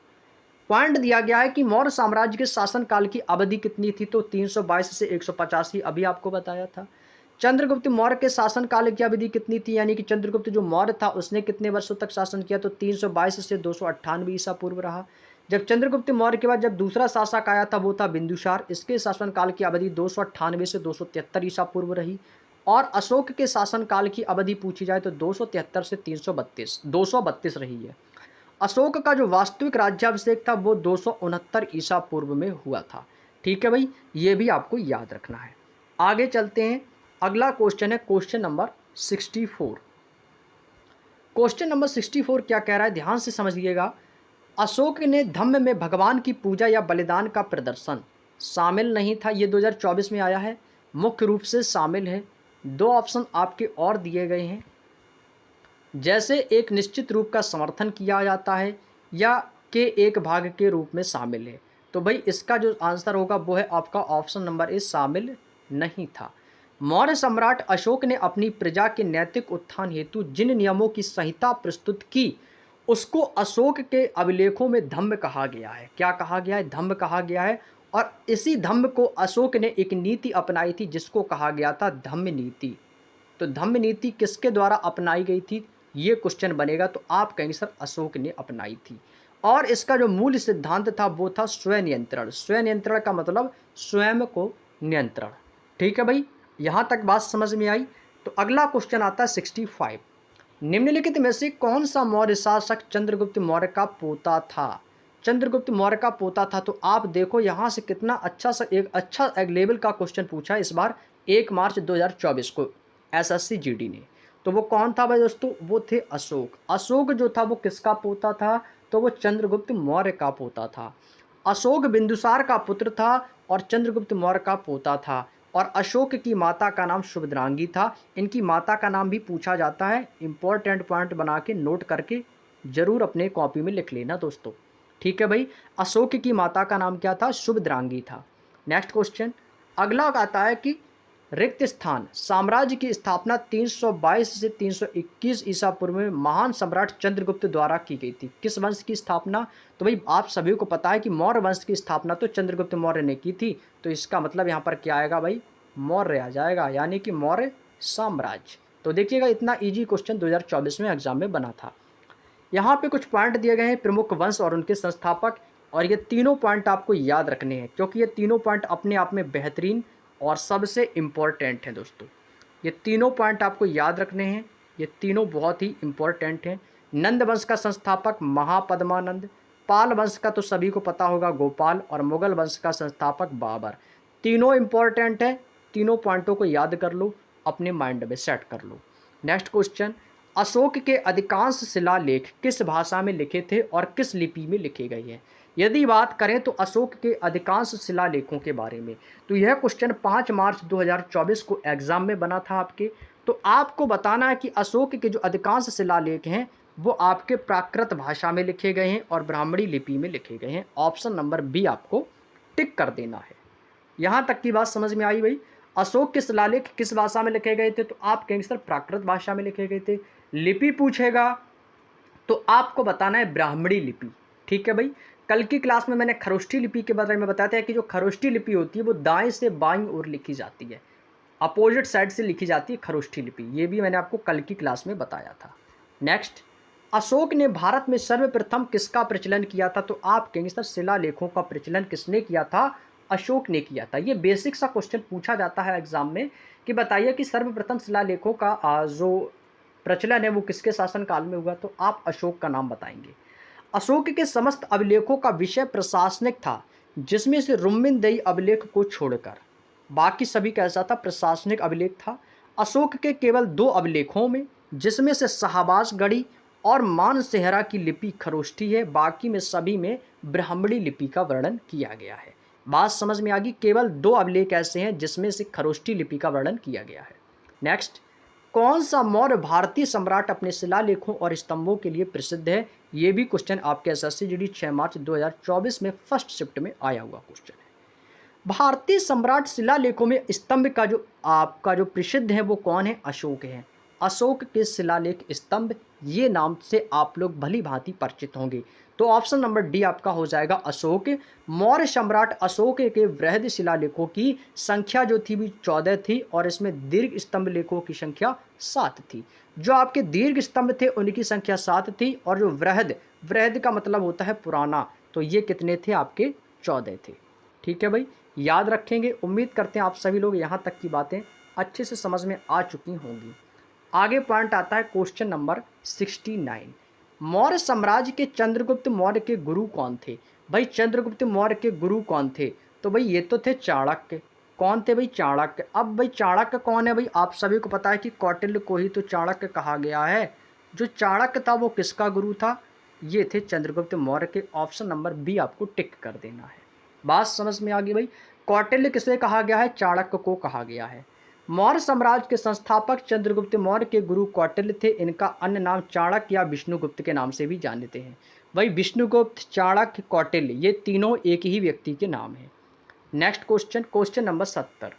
पॉइंट दिया गया है कि मौर्य साम्राज्य के शासनकाल की अवधि कितनी थी, तो 322 से 185 अभी आपको बताया था। चंद्रगुप्त मौर्य के शासनकाल की अवधि कितनी थी, यानी कि चंद्रगुप्त जो मौर्य था उसने कितने वर्षों तक शासन किया, तो 322 से 298 ईसा पूर्व रहा। जब चंद्रगुप्त मौर्य के बाद जब दूसरा शासक आया था वो था बिंदुसार, इसके शासनकाल की अवधि 298 से 273 ईसा पूर्व रही। और अशोक के शासनकाल की अवधि पूछी जाए तो 273 से 232 रही है। अशोक का जो वास्तविक राज्याभिषेक था वो 269 ईसा पूर्व में हुआ था। ठीक है भाई, ये भी आपको याद रखना है। आगे चलते हैं, अगला क्वेश्चन है क्वेश्चन नंबर 64। क्वेश्चन नंबर 64 क्या कह रहा है, ध्यान से समझिएगा। अशोक ने धम्म में भगवान की पूजा या बलिदान का प्रदर्शन शामिल नहीं था, ये 2024 में आया है, मुख्य रूप से शामिल है। दो ऑप्शन आपके और दिए गए हैं, जैसे एक निश्चित रूप का समर्थन किया जाता है या के एक भाग के रूप में शामिल है। तो भाई इसका जो आंसर होगा वो है आपका ऑप्शन नंबर ए, शामिल नहीं था। मौर्य सम्राट अशोक ने अपनी प्रजा के नैतिक उत्थान हेतु जिन नियमों की संहिता प्रस्तुत की उसको अशोक के अभिलेखों में धम्म कहा गया है। क्या कहा गया है, धम्म कहा गया है। और इसी धम्म को अशोक ने एक नीति अपनाई थी जिसको कहा गया था धम्म नीति। तो धम्म नीति किसके द्वारा अपनाई गई थी, ये क्वेश्चन बनेगा। तो आप कहेंगे सर अशोक ने अपनाई थी। और इसका जो मूल सिद्धांत था वो था स्वयं नियंत्रण। स्वयं नियंत्रण का मतलब स्वयं को नियंत्रण। ठीक है भाई, यहाँ तक बात समझ में आई। तो अगला क्वेश्चन आता है 65। निम्नलिखित में से कौन सा मौर्य शासक चंद्रगुप्त मौर्य का पोता था। चंद्रगुप्त मौर्य का पोता था। तो आप देखो यहाँ से कितना अच्छा एक लेवल का क्वेश्चन पूछा है इस बार 1 मार्च 2024 को एसएससी जीडी ने। तो वो कौन था भाई दोस्तों, वो थे अशोक। अशोक जो था वो किसका पोता था, तो वो चंद्रगुप्त मौर्य का पोता था। अशोक बिंदुसार का पुत्र था और चंद्रगुप्त मौर्य का पोता था। और अशोक की माता का नाम शुभद्रांगी था। इनकी माता का नाम भी पूछा जाता है, इंपॉर्टेंट पॉइंट बना के नोट करके जरूर अपने कॉपी में लिख लेना दोस्तों। ठीक है भाई, अशोक की माता का नाम क्या था, शुभद्रांगी था। नेक्स्ट क्वेश्चन अगला आता है कि रिक्त स्थान साम्राज्य की स्थापना 322 से 321 ईसा पूर्व में महान सम्राट चंद्रगुप्त द्वारा की गई थी। किस वंश की स्थापना, तो भाई आप सभी को पता है कि मौर्य वंश की स्थापना तो चंद्रगुप्त मौर्य ने की थी। तो इसका मतलब यहाँ पर क्या आएगा भाई, मौर्य आ जाएगा, यानी कि मौर्य साम्राज्य। तो देखिएगा इतना इजी क्वेश्चन 2024 में एग्जाम में बना था। यहाँ पे कुछ पॉइंट दिए गए हैं, प्रमुख वंश और उनके संस्थापक। और ये तीनों पॉइंट आपको याद रखने हैं क्योंकि ये तीनों पॉइंट अपने आप में बेहतरीन और सबसे इम्पोर्टेंट हैं दोस्तों। ये तीनों पॉइंट आपको याद रखने हैं, ये तीनों बहुत ही इम्पोर्टेंट हैं। नंद वंश का संस्थापक महापद्मानंद, पाल वंश का तो सभी को पता होगा गोपाल, और मुगल वंश का संस्थापक बाबर। तीनों इम्पोर्टेंट हैं, तीनों पॉइंटों को याद कर लो, अपने माइंड में सेट कर लो। नेक्स्ट क्वेश्चन अशोक के अधिकांश शिलालेख किस भाषा में लिखे थे और किस लिपि में लिखे गए हैं। यदि बात करें तो अशोक के अधिकांश शिलालेखों के बारे में, तो यह क्वेश्चन 5 मार्च 2024 को एग्जाम में बना था आपके। तो आपको बताना है कि अशोक के जो अधिकांश शिलालेख हैं वो आपके प्राकृत भाषा में लिखे गए हैं और ब्राह्मणी लिपि में लिखे गए हैं। ऑप्शन नंबर बी आपको टिक कर देना है। यहाँ तक की बात समझ में आई भाई। अशोक के शिलालेख किस भाषा में लिखे गए थे, तो आप कहेंगे सर प्राकृत भाषा में लिखे गए थे। लिपि पूछेगा तो आपको बताना है ब्राह्मणी लिपि। ठीक है भाई, कल की क्लास में मैंने खरोष्ठी लिपि के बारे में बताया था कि जो खरोष्ठी लिपि होती है वो दाएं से बाईं ओर लिखी जाती है, अपोजिट साइड से लिखी जाती है खरोष्ठी लिपि। ये भी मैंने आपको कल की क्लास में बताया था। नेक्स्ट अशोक ने भारत में सर्वप्रथम किसका प्रचलन किया था, तो आप कहेंगे सर शिलालेखों का प्रचलन किसने किया था, अशोक ने किया था। ये बेसिक सा क्वेश्चन पूछा जाता है एग्जाम में कि बताइए कि सर्वप्रथम शिलालेखों का जो प्रचलन है वो किसके शासनकाल में हुआ, तो आप अशोक का नाम बताएंगे। अशोक के समस्त अभिलेखों का विषय प्रशासनिक था, जिसमें से रुम्मिनदेही अभिलेख को छोड़कर बाकी सभी कैसा था, प्रशासनिक अभिलेख था। अशोक के केवल 2 अभिलेखों में, जिसमें से शाहबाजगढ़ी और मानसेहरा की लिपि खरोष्ठी है, बाकी में सभी में ब्राह्मणी लिपि का वर्णन किया गया है। बात समझ में आ गई। केवल 2 अभिलेख ऐसे हैं जिसमें से खरोष्ठी लिपि का वर्णन किया गया है। नेक्स्ट, कौन सा मौर्य भारतीय सम्राट अपने शिलालेखों और स्तंभों के लिए प्रसिद्ध है? ये भी क्वेश्चन आपके एसएससी जीडी 6 मार्च 2024 में फर्स्ट शिफ्ट में आया हुआ क्वेश्चन है। भारतीय सम्राट शिलालेखों में स्तंभ का जो आपका जो प्रसिद्ध है वो कौन है? अशोक है। अशोक के शिलालेख स्तंभ, ये नाम से आप लोग भली भांति परिचित होंगे। तो ऑप्शन नंबर डी आपका हो जाएगा अशोक। मौर्य सम्राट अशोक के वृहद शिलालेखों की संख्या जो थी भी 14 थी और इसमें दीर्घ स्तंभ लेखों की संख्या 7 थी। जो आपके दीर्घ स्तंभ थे उनकी संख्या 7 थी और जो वृहद, वृहद का मतलब होता है पुराना, तो ये कितने थे? आपके 14 थे। ठीक है भाई, याद रखेंगे। उम्मीद करते हैं आप सभी लोग यहाँ तक की बातें अच्छे से समझ में आ चुकी होंगी। आगे पॉइंट आता है क्वेश्चन नंबर 69। मौर्य साम्राज्य के चंद्रगुप्त मौर्य के गुरु कौन थे? भाई चंद्रगुप्त मौर्य के गुरु कौन थे? तो भाई ये तो थे चाणक्य। कौन थे भाई? चाणक्य। अब भाई चाणक्य कौन है? भाई आप सभी को पता है कि कौटिल्य को ही तो चाणक्य कहा गया है। जो चाणक्य था वो किसका गुरु था? ये थे चंद्रगुप्त मौर्य के। ऑप्शन नंबर बी आपको टिक कर देना है। बात समझ में आ गई भाई। कौटिल्य किसे कहा गया है? चाणक्य को कहा गया है। मौर्य साम्राज्य के संस्थापक चंद्रगुप्त मौर्य के गुरु कौटिल्य थे। इनका अन्य नाम चाणक्य या विष्णुगुप्त के नाम से भी जानते हैं। भाई विष्णुगुप्त, चाणक्य, कौटिल्य, ये तीनों एक ही व्यक्ति के नाम हैं। Next question, question number 70।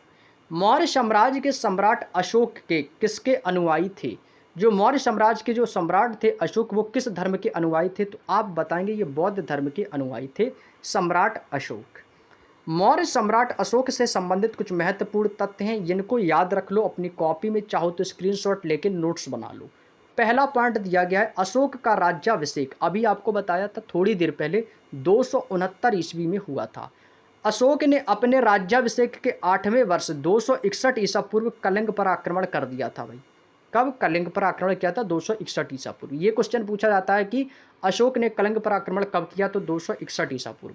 Maurya साम्राज्य के सम्राट अशोक के किसके अनुयायी थे? जो मौर्य साम्राज्य के जो सम्राट थे अशोक, वो किस धर्म के अनुयायी थे? तो आप बताएंगे ये बौद्ध धर्म के अनुयायी थे सम्राट अशोक। मौर्य सम्राट अशोक से संबंधित कुछ महत्वपूर्ण तथ्य हैं, जिनको याद रख लो अपनी कॉपी में, चाहो तो स्क्रीनशॉट लेके नोट्स बना लो। पहला पॉइंट दिया गया है अशोक का राज्याभिषेक, अभी आपको बताया था थोड़ी देर पहले, 269 ईस्वी में हुआ था। अशोक ने अपने राज्याभिषेक के 8वें वर्ष 261 ईसा पूर्व कलिंग पर आक्रमण कर दिया था। भाई कब कलिंग पर आक्रमण किया था? 261 ईसा पूर्व। ये क्वेश्चन पूछा जाता है कि अशोक ने कलिंग पर आक्रमण कब किया? तो 261 ईसा पूर्व।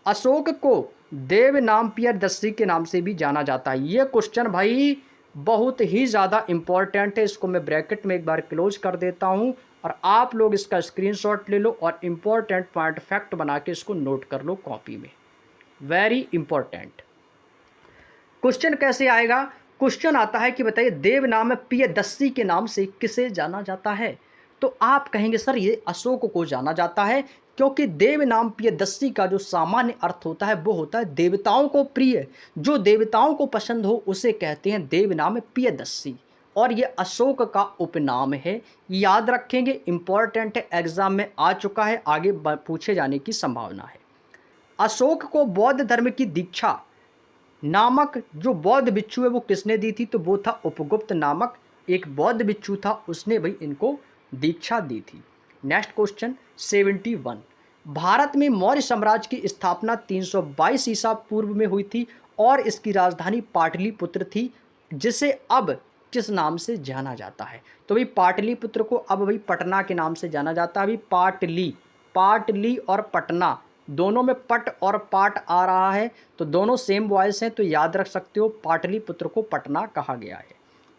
अशोक को देवनामपियदस्सी के नाम से भी जाना जाता है। ये क्वेश्चन भाई बहुत ही ज़्यादा इंपॉर्टेंट है। इसको मैं ब्रैकेट में एक बार क्लोज कर देता हूं और आप लोग इसका स्क्रीनशॉट ले लो और इंपॉर्टेंट पॉइंट फैक्ट बना के इसको नोट कर लो कॉपी में। Very important question. कैसे आएगा? क्वेश्चन आता है कि बताइए देवनामपियदस्सी के नाम से किसे जाना जाता है? तो आप कहेंगे सर ये अशोक को जाना जाता है, क्योंकि देवनामपियदस्सी का जो सामान्य अर्थ होता है वो होता है देवताओं को प्रिय, जो देवताओं को पसंद हो उसे कहते हैं देवनामपियदस्सी, और ये अशोक का उपनाम है। याद रखेंगे, इंपॉर्टेंट है, एग्जाम में आ चुका है, आगे पूछे जाने की संभावना है। अशोक को बौद्ध धर्म की दीक्षा नामक जो बौद्ध भिक्षु है वो किसने दी थी? तो वो था उपगुप्त नामक एक बौद्ध भिक्षु था, उसने भाई इनको दीक्षा दी थी। Next question 71। भारत में मौर्य साम्राज्य की स्थापना 322 ईसा पूर्व में हुई थी और इसकी राजधानी पाटलिपुत्र थी, जिसे अब किस नाम से जाना जाता है? तो भाई पाटलिपुत्र को अब भाई पटना के नाम से जाना जाता है। अभी पाटली, पाटली और पटना दोनों में पट और पाट आ रहा है, तो दोनों सेम वॉइस हैं, तो याद रख सकते हो पाटलिपुत्र को पटना कहा गया है।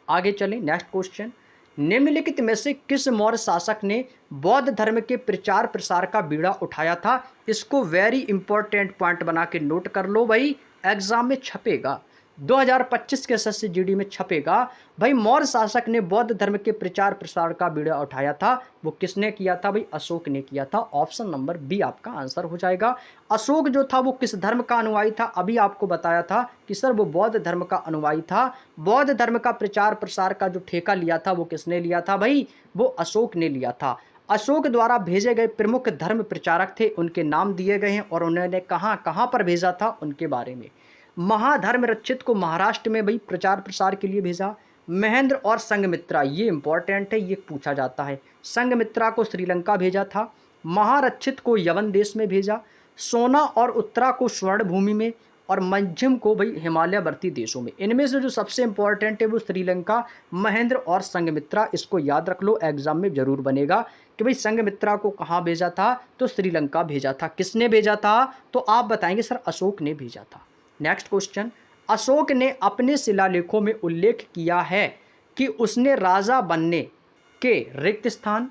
आगे चलें। नेक्स्ट क्वेश्चन, निम्नलिखित में से किस मौर्य शासक ने बौद्ध धर्म के प्रचार प्रसार का बीड़ा उठाया था? इसको वेरी इंपॉर्टेंट पॉइंट बना के नोट कर लो भाई, एग्जाम में छपेगा, 2025 के एसएससी जीडी में छपेगा। भाई मौर्य शासक ने बौद्ध धर्म के प्रचार प्रसार का बीड़ा उठाया था, वो किसने किया था? भाई अशोक ने किया था। ऑप्शन नंबर बी आपका आंसर हो जाएगा। अशोक जो था वो किस धर्म का अनुयायी था? अभी आपको बताया था कि सर वो बौद्ध धर्म का अनुयायी था। बौद्ध धर्म का प्रचार प्रसार का जो ठेका लिया था वो किसने लिया था? भाई वो अशोक ने लिया था। अशोक द्वारा भेजे गए प्रमुख धर्म प्रचारक थे, उनके नाम दिए गए हैं और उन्होंने कहाँ कहाँ पर भेजा था उनके बारे में। महाधर्म रक्षित को महाराष्ट्र में भाई प्रचार प्रसार के लिए भेजा। महेंद्र और संघमित्रा, ये इंपॉर्टेंट है, ये पूछा जाता है। संघमित्रा को श्रीलंका भेजा था। महारक्षित को यवन देश में भेजा। सोना और उत्तरा को स्वर्ण भूमि में, और मध्यम को भाई हिमालयवर्ती देशों में। इनमें से जो सबसे इंपॉर्टेंट है वो श्रीलंका, महेंद्र और संघमित्रा। इसको याद रख लो, एग्जाम में जरूर बनेगा कि भाई संघमित्रा को कहाँ भेजा था, तो श्रीलंका भेजा था। किसने भेजा था, तो आप बताएंगे सर अशोक ने भेजा था। नेक्स्ट क्वेश्चन, अशोक ने अपने शिलालेखों में उल्लेख किया है कि उसने राजा बनने के रिक्त स्थान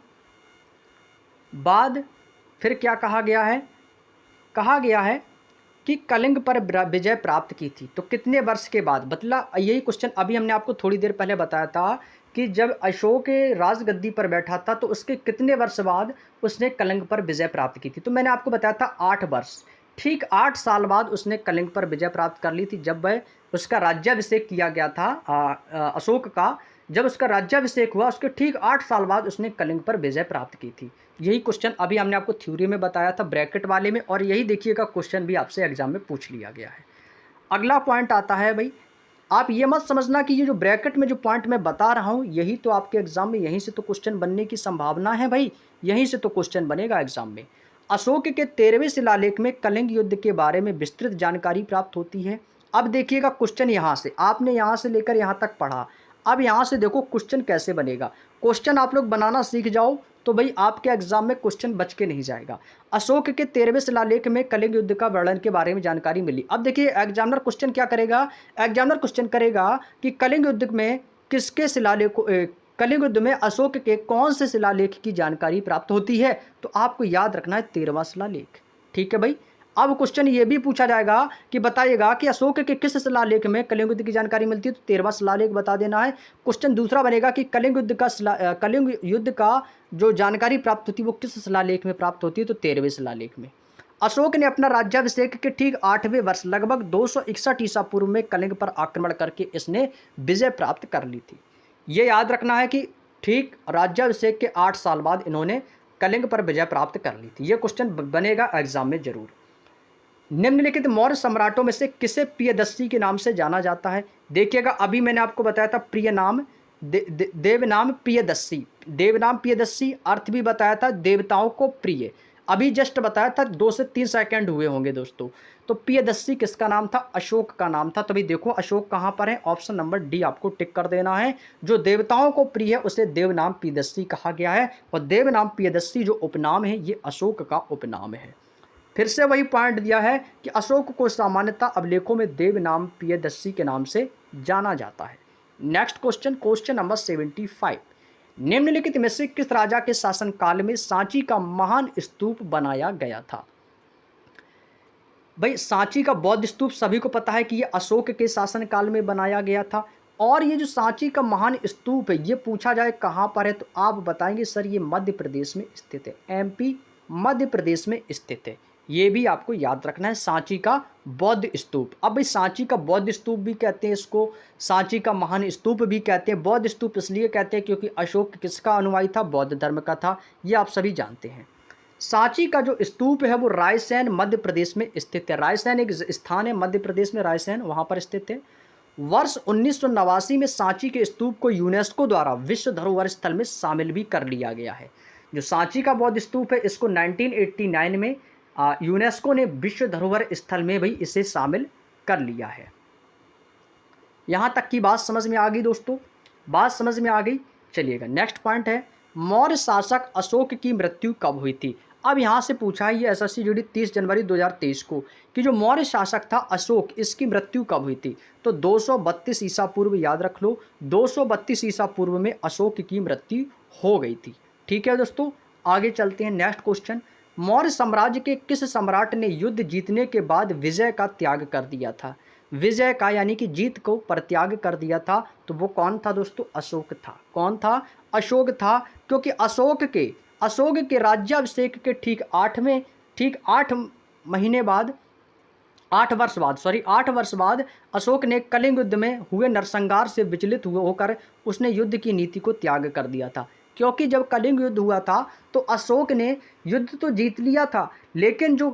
बाद फिर क्या कहा गया है, कहा गया है कि कलिंग पर विजय प्राप्त की थी। तो कितने वर्ष के बाद, बतला यही क्वेश्चन अभी हमने आपको थोड़ी देर पहले बताया था कि जब अशोक राजगद्दी पर बैठा था तो उसके कितने वर्ष बाद उसने कलिंग पर विजय प्राप्त की थी। तो मैंने आपको बताया था 8 वर्ष, ठीक 8 साल बाद उसने कलिंग पर विजय प्राप्त कर ली थी। जब वह उसका राज्याभिषेक किया गया था अशोक का, जब उसका राज्याभिषेक हुआ उसके ठीक 8 साल बाद उसने कलिंग पर विजय प्राप्त की थी। यही क्वेश्चन अभी हमने आपको थ्योरी में बताया था ब्रैकेट वाले में, और यही देखिएगा क्वेश्चन भी आपसे एग्जाम में पूछ लिया गया है। अगला पॉइंट आता है भाई, आप ये मत समझना कि ये जो ब्रैकेट में जो पॉइंट मैं बता रहा हूँ यही तो आपके एग्जाम में यहीं से तो क्वेश्चन बनने की संभावना है भाई, यहीं से तो क्वेश्चन बनेगा एग्जाम में। अशोक के 13वें शिलालेख में कलिंग युद्ध के बारे में विस्तृत जानकारी प्राप्त होती है। अब देखिएगा क्वेश्चन यहाँ से, आपने यहाँ से लेकर यहाँ तक पढ़ा, अब यहाँ से देखो क्वेश्चन कैसे बनेगा। क्वेश्चन आप लोग बनाना सीख जाओ तो भाई आपके एग्जाम में क्वेश्चन बच के नहीं जाएगा। अशोक के 13वें शिलालेख में कलिंग युद्ध का वर्णन के बारे में जानकारी मिली। अब देखिए एग्जामिनर क्वेश्चन क्या करेगा, एग्जामिनर क्वेश्चन करेगा कि कलिंग युद्ध में किसके शिलालेख, कलिंग युद्ध में अशोक के कौन से शिलालेख की जानकारी प्राप्त होती है, तो आपको याद रखना है 13वां शिलालेख। ठीक है भाई। अब क्वेश्चन ये भी पूछा जाएगा कि बताइएगा कि अशोक के किस शिलालेख में कलिंग युद्ध की जानकारी मिलती है, तो 13वां शिलालेख बता देना है। क्वेश्चन दूसरा बनेगा कि कलिंग युद्ध का जो जानकारी प्राप्त होती है वो किस शिलालेख में प्राप्त होती है, तो 13वें शिलालेख में। अशोक ने अपना राज्याभिषेक के ठीक 8वें वर्ष लगभग 261 ईसा पूर्व में कलिंग पर आक्रमण करके इसने विजय प्राप्त कर ली थी। ये याद रखना है कि ठीक राज्याभिषेक के 8 साल बाद इन्होंने कलिंग पर विजय प्राप्त कर ली थी। ये क्वेश्चन बनेगा एग्जाम में जरूर। निम्नलिखित मौर्य सम्राटों में से किसे प्रियदर्शी के नाम से जाना जाता है। देखिएगा अभी मैंने आपको बताया था प्रिय नाम देवनाम प्रियदर्शी, देवनाम प्रियदर्शी अर्थ भी बताया था देवताओं को प्रिय, अभी जस्ट बताया था 2 से 3 सेकंड हुए होंगे दोस्तों। तो प्रियदर्शी किसका नाम था, अशोक का नाम था। तभी देखो अशोक कहाँ पर है, ऑप्शन नंबर डी आपको टिक कर देना है। जो देवताओं को प्रिय है उसे देवनाम प्रियदर्शी कहा गया है, और देवनाम प्रियदर्शी जो उपनाम है ये अशोक का उपनाम है। फिर से वही पॉइंट दिया है कि अशोक को सामान्यतः अभिलेखों में देवनाम प्रियदर्शी के नाम से जाना जाता है। नेक्स्ट क्वेश्चन, क्वेश्चन नंबर 75, निम्नलिखित में से किस राजा के शासनकाल में सांची का महान स्तूप बनाया गया था। भाई सांची का बौद्ध स्तूप सभी को पता है कि ये अशोक के शासनकाल में बनाया गया था। और ये जो सांची का महान स्तूप है ये पूछा जाए कहाँ पर है, तो आप बताएंगे सर ये मध्य प्रदेश में स्थित है, एमपी मध्य प्रदेश में स्थित है। ये भी आपको याद रखना है, सांची का बौद्ध स्तूप। अब भाई सांची का बौद्ध स्तूप भी कहते हैं इसको, सांची का महान स्तूप भी कहते हैं। बौद्ध स्तूप इसलिए कहते हैं क्योंकि अशोक किसका अनुयायी था, बौद्ध धर्म का था, ये आप सभी जानते हैं। सांची का जो स्तूप है वो रायसेन मध्य प्रदेश में स्थित है। रायसेन एक स्थान है मध्य प्रदेश में, रायसेन वहाँ पर स्थित है। वर्ष 1989 में सांची के स्तूप को यूनेस्को द्वारा विश्व धरोहर स्थल में शामिल भी कर लिया गया है। जो सांची का बौद्ध स्तूप है इसको 1989 में यूनेस्को ने विश्व धरोहर स्थल में भी इसे शामिल कर लिया है। यहाँ तक की बात समझ में आ गई दोस्तों, बात समझ में आ गई। चलिएगा नेक्स्ट पॉइंट है, मौर्य शासक अशोक की मृत्यु कब हुई थी। अब यहाँ से पूछा है ये एसएससी जीडी 30 जनवरी 2023 को कि जो मौर्य शासक था अशोक, इसकी मृत्यु कब हुई थी। तो 232 ईसा पूर्व, याद रख लो 232 ईसा पूर्व में अशोक की मृत्यु हो गई थी। ठीक है दोस्तों, आगे चलते हैं। नेक्स्ट क्वेश्चन, मौर्य साम्राज्य के किस सम्राट ने युद्ध जीतने के बाद विजय का त्याग कर दिया था। विजय का यानी कि जीत को परित्याग कर दिया था, तो वो कौन था दोस्तों, अशोक था। कौन था, अशोक था। क्योंकि अशोक के राज्याभिषेक के ठीक 8 महीने बाद 8 वर्ष बाद अशोक ने कलिंग युद्ध में हुए नरसंहार से विचलित होकर उसने युद्ध की नीति को त्याग कर दिया था। क्योंकि जब कलिंग युद्ध हुआ था तो अशोक ने युद्ध तो जीत लिया था, लेकिन जो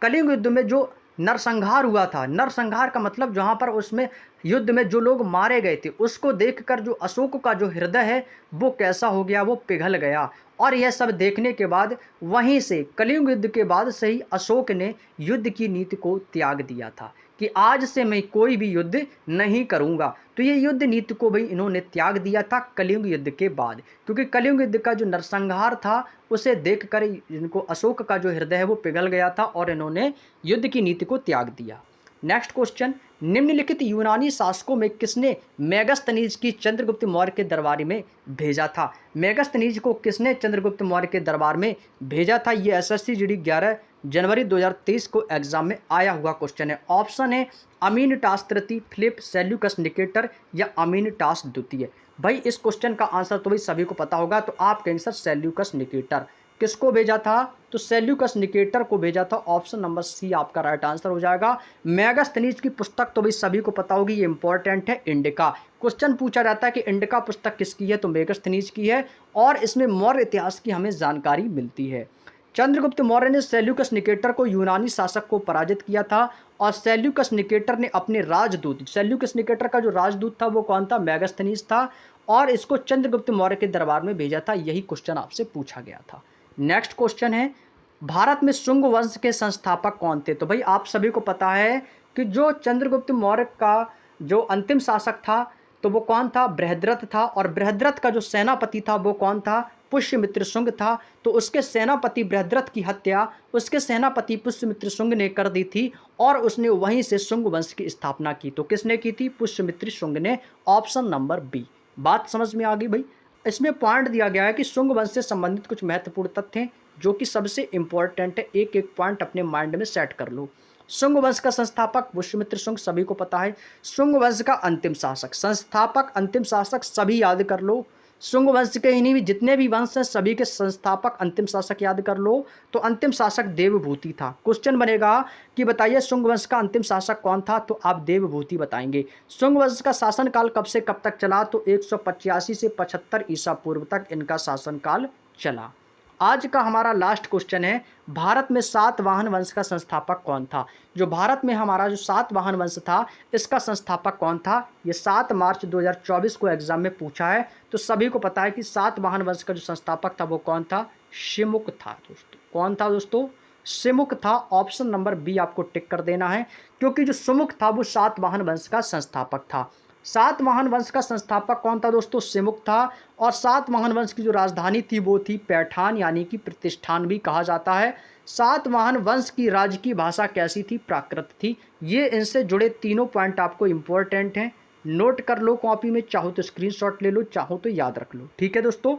कलिंग युद्ध में जो नरसंहार हुआ था, नरसंहार का मतलब जहाँ पर उसमें युद्ध में जो लोग मारे गए थे उसको देखकर जो अशोक का जो हृदय है वो कैसा हो गया, वो पिघल गया। और यह सब देखने के बाद वहीं से कलिंग युद्ध के बाद से ही अशोक ने युद्ध की नीति को त्याग दिया था। कि आज से मैं कोई भी युद्ध नहीं करूंगा। तो ये युद्ध नीति को भाई इन्होंने त्याग दिया था कलिंग युद्ध के बाद, क्योंकि कलिंग युद्ध का जो नरसंहार था उसे देखकर इनको अशोक का जो हृदय है वो पिघल गया था और इन्होंने युद्ध की नीति को त्याग दिया। नेक्स्ट क्वेश्चन, निम्नलिखित यूनानी शासकों में किसने मेगास्थनीज की चंद्रगुप्त मौर्य के दरबार में भेजा था? मेगास्थनीज को किसने चंद्रगुप्त मौर्य के दरबार में भेजा था? ये एसएससी जीडी 11 जनवरी 2023 को एग्जाम में आया हुआ क्वेश्चन है। ऑप्शन है अमीनटास तृतीय, फिलिप सेल्यूकस निकेटर या अमीनटास द्वितीय। भाई इस क्वेश्चन का आंसर तो भाई सभी को पता होगा, तो आप कहेंगे सर सेल्यूकस निकेटर। किसको भेजा था? तो सेल्यूकस निकेटर को भेजा था। ऑप्शन नंबर सी आपका राइट आंसर हो जाएगा। मेगास्थनीज की पुस्तक तो भाई सभी को पता होगी, ये इंपॉर्टेंट है, इंडिका। क्वेश्चन पूछा जाता है कि इंडिका पुस्तक किसकी है, तो मेगास्थनीज की है और इसमें मौर्य इतिहास की हमें जानकारी मिलती है। चंद्रगुप्त मौर्य ने सेल्यूकस निकेटर को यूनानी शासक को पराजित किया था और सेल्यूकस निकेटर ने अपने राजदूत, सेल्यूकस निकेटर का जो राजदूत था वो कौन था? मेगास्थनीज था और इसको चंद्रगुप्त मौर्य के दरबार में भेजा था। यही क्वेश्चन आपसे पूछा गया था। नेक्स्ट क्वेश्चन है, भारत में शुंग वंश के संस्थापक कौन थे? तो भाई आप सभी को पता है कि जो चंद्रगुप्त मौर्य का जो अंतिम शासक था तो वो कौन था? बृहद्रथ था। और बृहद्रथ का जो सेनापति था वो कौन था? पुष्यमित्र शुंग था। तो उसके सेनापति बृहद्रथ की हत्या उसके सेनापति पुष्यमित्र शुंग ने कर दी थी और उसने वहीं से शुंग वंश की स्थापना की। तो किसने की थी? पुष्यमित्र शुंग ने। Option number b. बात समझ में आ गई भाई? इसमें पॉइंट दिया गया है कि शुंग वंश से संबंधित कुछ महत्वपूर्ण तथ्य हैं जो कि सबसे इंपॉर्टेंट है। एक एक पॉइंट अपने माइंड में सेट कर लो। शुंग वंश का संस्थापक पुष्यमित्र शुंग, सभी को पता है। शुंग वंश का अंतिम शासक, संस्थापक अंतिम शासक सभी याद कर लो। शुंग वंश के इन्हीं भी जितने भी वंश हैं सभी के संस्थापक अंतिम शासक याद कर लो। तो अंतिम शासक देवभूति था। क्वेश्चन बनेगा कि बताइए शुंग वंश का अंतिम शासक कौन था? तो आप देवभूति बताएंगे। शुंग वंश का शासनकाल कब से कब तक चला? तो 185 से 75 ईसा पूर्व तक इनका शासनकाल चला। आज का हमारा लास्ट क्वेश्चन है, भारत में सातवाहन वंश का संस्थापक कौन था? जो भारत में हमारा जो सातवाहन वंश था इसका संस्थापक कौन था? ये 7 मार्च 2024 को एग्जाम में पूछा है। तो सभी को पता है कि सातवाहन वंश का जो संस्थापक था वो कौन था? शिमुक था दोस्तों। कौन था दोस्तों? शिमुक था। ऑप्शन नंबर बी आपको टिक कर देना है, क्योंकि जो शिमुक था वो सातवाहन वंश का संस्थापक था। सातवाहन वंश का संस्थापक कौन था दोस्तों? शिमुक था। और सातवाहन वंश की जो राजधानी थी वो थी पैठान, यानी कि प्रतिष्ठान भी कहा जाता है। सातवाहन वंश की राजकीय भाषा कैसी थी? प्राकृत थी। ये इनसे जुड़े तीनों पॉइंट आपको इंपॉर्टेंट हैं, नोट कर लो कॉपी में, चाहो तो स्क्रीनशॉट ले लो, चाहो तो याद रख लो। ठीक है दोस्तों,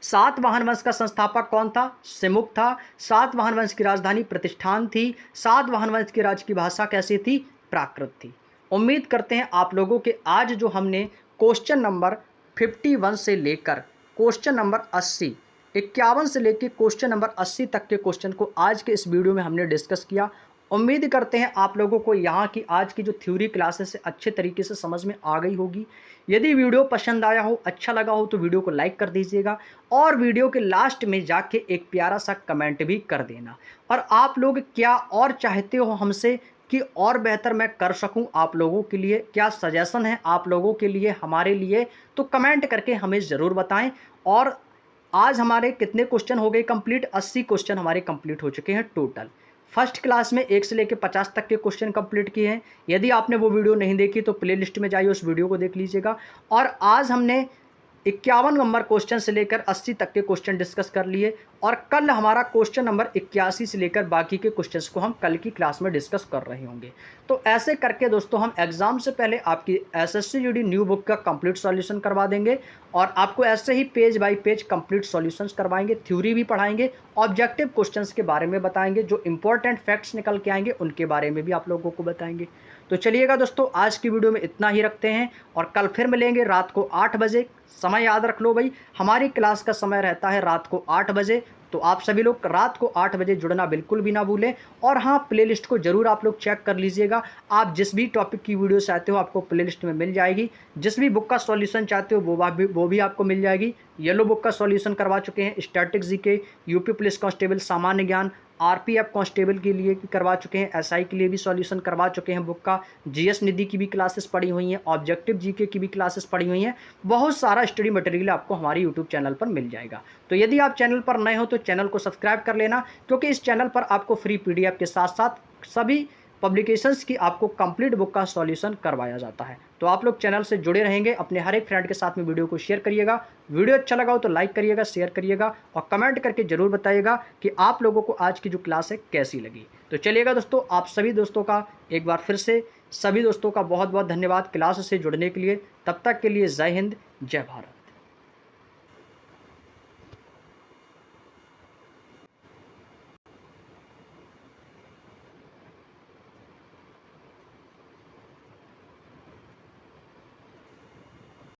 सातवाहन वंश का संस्थापक कौन था? शिमुक था। सातवाहन वंश की राजधानी प्रतिष्ठान थी। सातवाहन वंश की राजकीय भाषा कैसी थी? प्राकृत थी। उम्मीद करते हैं आप लोगों के आज जो हमने क्वेश्चन नंबर 51 से लेकर क्वेश्चन नंबर 80, 51 से लेकर क्वेश्चन नंबर 80 तक के क्वेश्चन को आज के इस वीडियो में हमने डिस्कस किया। उम्मीद करते हैं आप लोगों को यहाँ की आज की जो थ्योरी क्लासेस है अच्छे तरीके से समझ में आ गई होगी। यदि वीडियो पसंद आया हो, अच्छा लगा हो, तो वीडियो को लाइक कर दीजिएगा और वीडियो के लास्ट में जाके एक प्यारा सा कमेंट भी कर देना। और आप लोग क्या और चाहते हो हमसे कि और बेहतर मैं कर सकूं आप लोगों के लिए, क्या सजेशन है आप लोगों के लिए, हमारे लिए, तो कमेंट करके हमें ज़रूर बताएं। और आज हमारे कितने क्वेश्चन हो गए कंप्लीट? 80 क्वेश्चन हमारे कंप्लीट हो चुके हैं टोटल। फर्स्ट क्लास में 1 से लेकर 50 तक के क्वेश्चन कंप्लीट किए हैं। यदि आपने वो वीडियो नहीं देखी तो प्लेलिस्ट में जाइए, उस वीडियो को देख लीजिएगा। और आज हमने 51 नंबर क्वेश्चन से लेकर 80 तक के क्वेश्चन डिस्कस कर लिए और कल हमारा क्वेश्चन नंबर 81 से लेकर बाकी के क्वेश्चंस को हम कल की क्लास में डिस्कस कर रहे होंगे। तो ऐसे करके दोस्तों हम एग्जाम से पहले आपकी एसएससी जीडी न्यू बुक का कंप्लीट सॉल्यूशन करवा देंगे और आपको ऐसे ही page by page complete solutions करवाएंगे, थ्योरी भी पढ़ाएंगे, ऑब्जेक्टिव क्वेश्चंस के बारे में बताएंगे, जो इंपॉर्टेंट फैक्ट्स निकल के आएंगे उनके बारे में भी आप लोगों को बताएंगे। तो चलिएगा दोस्तों, आज की वीडियो में इतना ही रखते हैं और कल फिर मिलेंगे रात को 8 बजे। समय याद रख लो भाई, हमारी क्लास का समय रहता है रात को 8 बजे। तो आप सभी लोग रात को 8 बजे जुड़ना बिल्कुल भी ना भूलें। और हाँ, प्लेलिस्ट को जरूर आप लोग चेक कर लीजिएगा। आप जिस भी टॉपिक की वीडियो चाहते हो आपको प्लेलिस्ट में मिल जाएगी। जिस भी बुक का सॉल्यूशन चाहते हो वो भी आपको मिल जाएगी। येलो बुक का सॉल्यूशन करवा चुके हैं, static GK, UP police constable सामान्य ज्ञान, आरपीएफ कांस्टेबल के लिए करवा चुके हैं, एसआई के लिए भी सॉल्यूशन करवा चुके हैं बुक का, जीएस निधि की भी क्लासेस पड़ी हुई हैं, ऑब्जेक्टिव जीके की भी क्लासेस पड़ी हुई हैं। बहुत सारा स्टडी मटेरियल आपको हमारे यूट्यूब चैनल पर मिल जाएगा। तो यदि आप चैनल पर नए हो तो चैनल को सब्सक्राइब कर लेना, क्योंकि इस चैनल पर आपको फ्री पीडीएफ के साथ साथ सभी पब्लिकेशंस की आपको कंप्लीट बुक का सॉल्यूशन करवाया जाता है। तो आप लोग चैनल से जुड़े रहेंगे, अपने हर एक फ्रेंड के साथ में वीडियो को शेयर करिएगा। वीडियो अच्छा लगा हो तो लाइक करिएगा, शेयर करिएगा और कमेंट करके ज़रूर बताइएगा कि आप लोगों को आज की जो क्लास है कैसी लगी। तो चलिएगा दोस्तों, आप सभी दोस्तों का एक बार फिर से सभी दोस्तों का बहुत बहुत धन्यवाद क्लास से जुड़ने के लिए। तब तक के लिए जय हिंद, जय भारत।